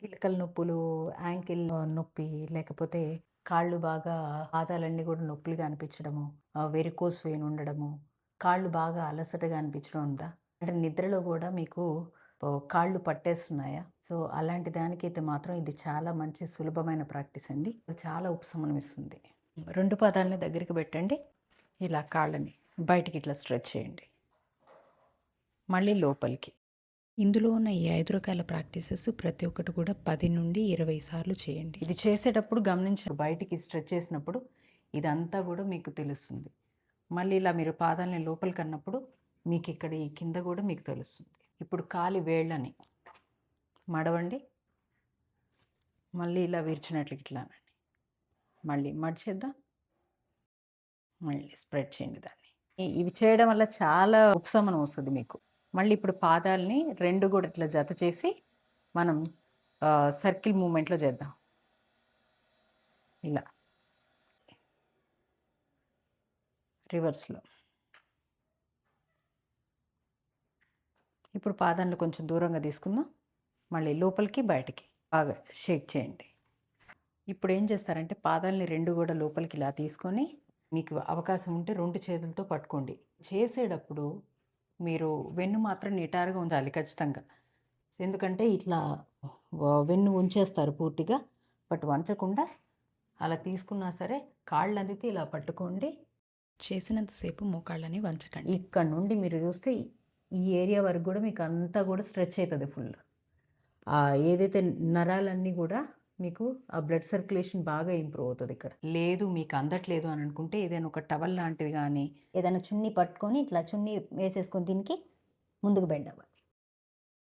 గిలకల నొప్పులు, యాంకిల్ నొప్పి, లేకపోతే కాళ్ళు బాగా పాదాలన్నీ గూడా నొప్పులుగా అనిపించడము, వెరికోస్ వెయిన్ ఉండడము, కాళ్ళు బాగా అలసటగా అనిపించడం ఉందా? అంటే నిద్రలో గూడా మీకు కాళ్ళు పట్టేస్తున్నాయా? సో, అలాంటి దానికైతే మాత్రం ఇది చాలా మంచి సులభమైన ప్రాక్టీస్ అండి. చాలా ఉపశమనం ఇస్తుంది. 2 పాదాలని దగ్గరికి పెట్టండి. ఇలా కాళ్ళని బయటికి ఇట్లా స్ట్రెచ్ చేయండి. మళ్ళీ లోపలికి. ఇందులో ఉన్న ఈ 5 రకాల ప్రాక్టీసెస్ ప్రతి ఒక్కటి కూడా 10-20 సార్లు చేయండి. ఇది చేసేటప్పుడు బయటికి స్ట్రెచ్ చేసినప్పుడు ఇదంతా కూడా మీకు తెలుస్తుంది. మళ్ళీ ఇలా మీరు పాదాలని లోపలికన్నప్పుడు మీకు ఇక్కడ ఈ కింద కూడా మీకు తెలుస్తుంది. ఇప్పుడు కాలి వేళ్ళని మడవండి. మళ్ళీ ఇలా విరిచినట్లు ఇట్లా అనండి. మళ్ళీ మడిచేద్దాం. మళ్ళీ స్ప్రెడ్ చేయండి దాన్ని. ఇవి చేయడం వల్ల చాలా ఉపశమనం వస్తుంది మీకు. మళ్ళీ ఇప్పుడు పాదాలని 2 కూడా ఇట్లా జత చేసి మనం సర్కిల్ మూవ్‌మెంట్‌లో చేద్దాం. ఇలా రివర్స్‌లో. ఇప్పుడు పాదాన్ని కొంచెం దూరంగా తీసుకుందాం. మళ్ళీ లోపలికి, బయటికి బాగా షేక్ చేయండి. ఇప్పుడు ఏం చేస్తారంటే పాదాలని 2 కూడా లోపలికి ఇలా తీసుకొని మీకు అవకాశం ఉంటే 2 చేతులతో పట్టుకోండి. చేసేటప్పుడు మీరు వెన్ను మాత్రం నిటారుగా ఉండాలి ఖచ్చితంగా. ఎందుకంటే ఇట్లా వెన్ను ఉంచేస్తారు పూర్తిగా. బట్ వంచకుండా అలా తీసుకున్నా సరే కాళ్ళు అందితే ఇలా పట్టుకోండి. చేసినంతసేపు మోకాళ్ళని వంచకండి. ఇక్కడ నుండి మీరు చూస్తే ఈ ఏరియా వరకు కూడా మీకు అంతా కూడా స్ట్రెచ్ అవుతుంది ఫుల్. ఏదైతే నరాలన్నీ కూడా మీకు ఆ బ్లడ్ సర్క్యులేషన్ బాగా ఇంప్రూవ్ అవుతుంది ఇక్కడ. లేదు మీకు అందట్లేదు అని అనుకుంటే ఏదైనా ఒక టవల్ లాంటిది కానీ ఏదైనా చున్నీ పట్టుకొని ఇట్లా చున్నీ వేసేసుకొని దీనికి ముందుకు బెండ్ అవ్వాలి.